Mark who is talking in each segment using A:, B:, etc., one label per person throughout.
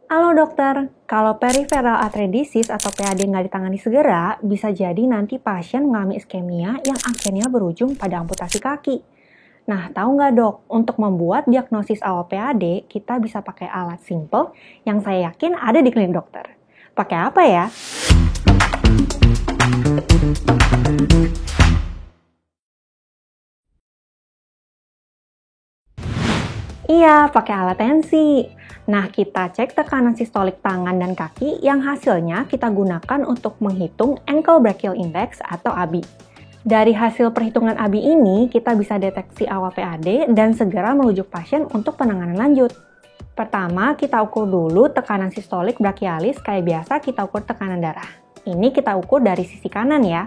A: Halo dokter, kalau peripheral artery disease atau PAD nggak ditangani segera, bisa jadi nanti pasien mengalami iskemia yang akhirnya berujung pada amputasi kaki. Nah, tahu nggak dok, untuk membuat diagnosis awal PAD, kita bisa pakai alat simple yang saya yakin ada di klinik dokter. Pakai apa ya? Iya, pakai alat tensi. Nah, kita cek tekanan sistolik tangan dan kaki yang hasilnya kita gunakan untuk menghitung Ankle Brachial Index atau ABI. Dari hasil perhitungan ABI ini, kita bisa deteksi awal PAD dan segera merujuk pasien untuk penanganan lanjut. Pertama, kita ukur dulu tekanan sistolik brachialis kayak biasa kita ukur tekanan darah. Ini kita ukur dari sisi kanan ya.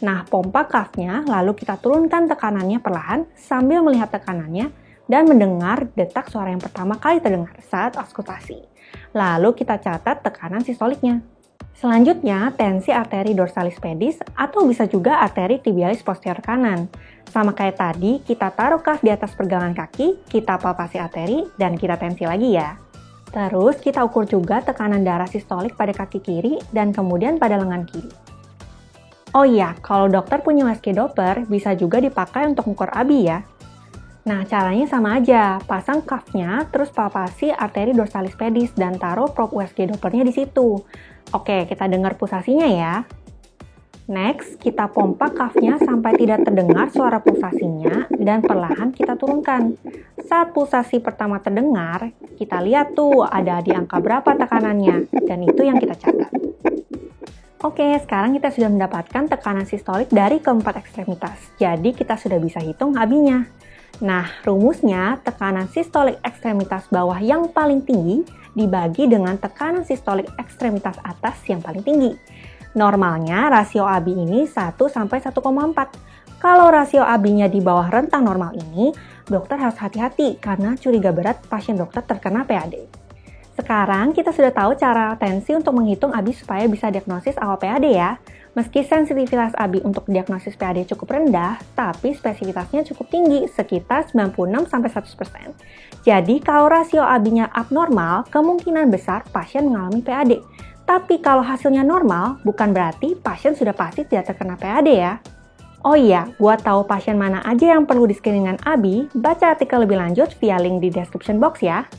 A: Nah, pompa cuff-nya lalu kita turunkan tekanannya perlahan sambil melihat tekanannya dan mendengar detak suara yang pertama kali terdengar saat auskultasi. Lalu kita catat tekanan sistoliknya. Selanjutnya, tensi arteri dorsalis pedis atau bisa juga arteri tibialis posterior kanan. Sama kayak tadi, kita taruh cuff di atas pergelangan kaki, kita palpasi arteri, dan kita tensi lagi ya. Terus kita ukur juga tekanan darah sistolik pada kaki kiri dan kemudian pada lengan kiri. Oh iya, kalau dokter punya USG Doppler, bisa juga dipakai untuk mengukur ABI ya. Nah, caranya sama aja. Pasang cuff-nya, terus palpasi arteri dorsalis pedis dan taruh probe USG Doppler-nya di situ. Oke, kita dengar pulsasinya ya. Next, kita pompa cuff-nya sampai tidak terdengar suara pulsasinya dan perlahan kita turunkan. Saat pulsasi pertama terdengar, kita lihat tuh ada di angka berapa tekanannya, dan itu yang kita catat. Oke, sekarang kita sudah mendapatkan tekanan sistolik dari keempat ekstremitas, jadi kita sudah bisa hitung ABI-nya. Nah, rumusnya tekanan sistolik ekstremitas bawah yang paling tinggi dibagi dengan tekanan sistolik ekstremitas atas yang paling tinggi. Normalnya rasio ABI ini 1 sampai 1,4. Kalau rasio ABI-nya di bawah rentang normal ini, dokter harus hati-hati karena curiga berat pasien dokter terkena PAD. Sekarang kita sudah tahu cara tensi untuk menghitung ABI supaya bisa diagnosis awal PAD ya. Meski sensitivitas ABI untuk diagnosis PAD cukup rendah, tapi spesifitasnya cukup tinggi, sekitar 96-100%. Jadi kalau rasio ABI-nya abnormal, kemungkinan besar pasien mengalami PAD. Tapi kalau hasilnya normal, bukan berarti pasien sudah pasti tidak terkena PAD ya. Oh iya, buat tahu pasien mana aja yang perlu di-screeningan ABI, baca artikel lebih lanjut via link di description box ya.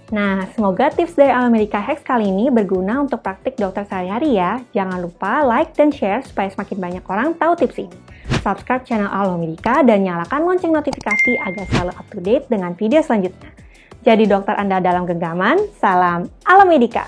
A: Nah, semoga tips dari Alomedica Hex kali ini berguna untuk praktik dokter sehari-hari ya. Jangan lupa like dan share supaya semakin banyak orang tahu tips ini. Subscribe channel Alomedica dan nyalakan lonceng notifikasi agar selalu up to date dengan video selanjutnya. Jadi dokter Anda dalam genggaman, salam Alomedica!